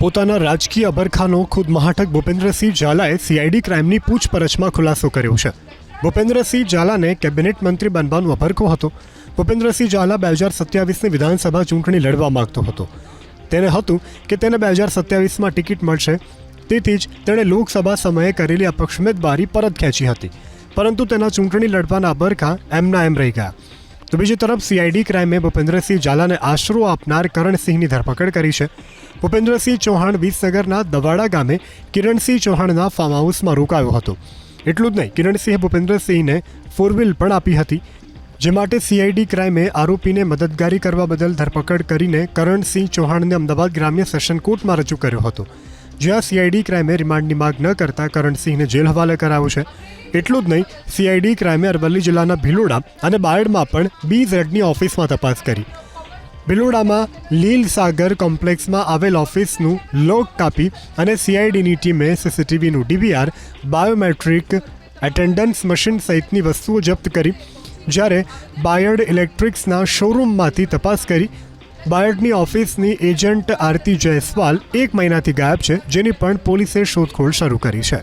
પોતાના રાજકીય અબરખાનો ખુદ મહાટક ભૂપેન્દ્રસિંહ ઝાલાએ સીઆઈડી ક્રાઇમની પૂછપરછમાં ખુલાસો કર્યો છે. ભૂપેન્દ્રસિંહ ઝાલાને કેબિનેટ મંત્રી બનવાનો અભરખો હતો. ભૂપેન્દ્રસિંહ ઝાલા 2027ની વિધાનસભા ચૂંટણી લડવા માંગતો હતો. તેને હતું કે તેને 2027માં ટિકિટ મળશે, તેથી જ તેણે લોકસભા સમયે કરેલી અપક્ષ ઉમેદવારી પરત ખેંચી હતી. પરંતુ તેના ચૂંટણી લડવાના અબરખા એમના એમ રહી ગયા. તો બીજી તરફ સીઆઈડી ક્રાઇમે ભૂપેન્દ્રસિંહ ઝાલાને આશરો આપનાર કરણસિંહની ધરપકડ કરી છે. ભૂપેન્દ્રસિંહ ચૌહાણ વિસનગરના દવાડા ગામે કિરણસિંહ ચૌહાણના ફાર્મ હાઉસમાં રોકાયો હતો. એટલું જ નહીં, કિરણસિંહે ભૂપેન્દ્રસિંહને 4 વ્હીલ પણ આપી હતી, જે માટે સીઆઈડી ક્રાઇમે આરોપીને મદદગારી કરવા બદલ ધરપકડ કરીને કરણસિંહ ચૌહાણને અમદાવાદ ગ્રામ્ય સેશન કોર્ટમાં રજૂ કર્યો હતો, જ્યાં સીઆઈડી ક્રાઇમે રિમાન્ડની માગ ન કરતા કરણસિંહને જેલ હવાલે કરાયો છે. એટલું જ નહીં, સીઆઈડી ક્રાઇમે અરવલ્લી જિલ્લાના ભિલોડા અને બાયડમાં પણ BZની ઓફિસમાં તપાસ કરી. ભિલોડામાં લીલ સાગર કોમ્પ્લેક્સમાં આવેલ ઓફિસનું લોક કાપી અને સીઆઈડીની ટીમે સીસીટીવીનું DVR, બાયોમેટ્રિક, એટેન્ડન્સ મશીન સહિતની વસ્તુઓ જપ્ત કરી. જ્યારે બાયડ ઇલેક્ટ્રિક્સના શોરૂમમાંથી તપાસ કરી. બાયડની ઓફિસની એજન્ટ આરતી જયસ્વાલ 1 મહિનાથી ગાયબ છે, જેની પણ પોલીસે શોધખોળ શરૂ કરી છે.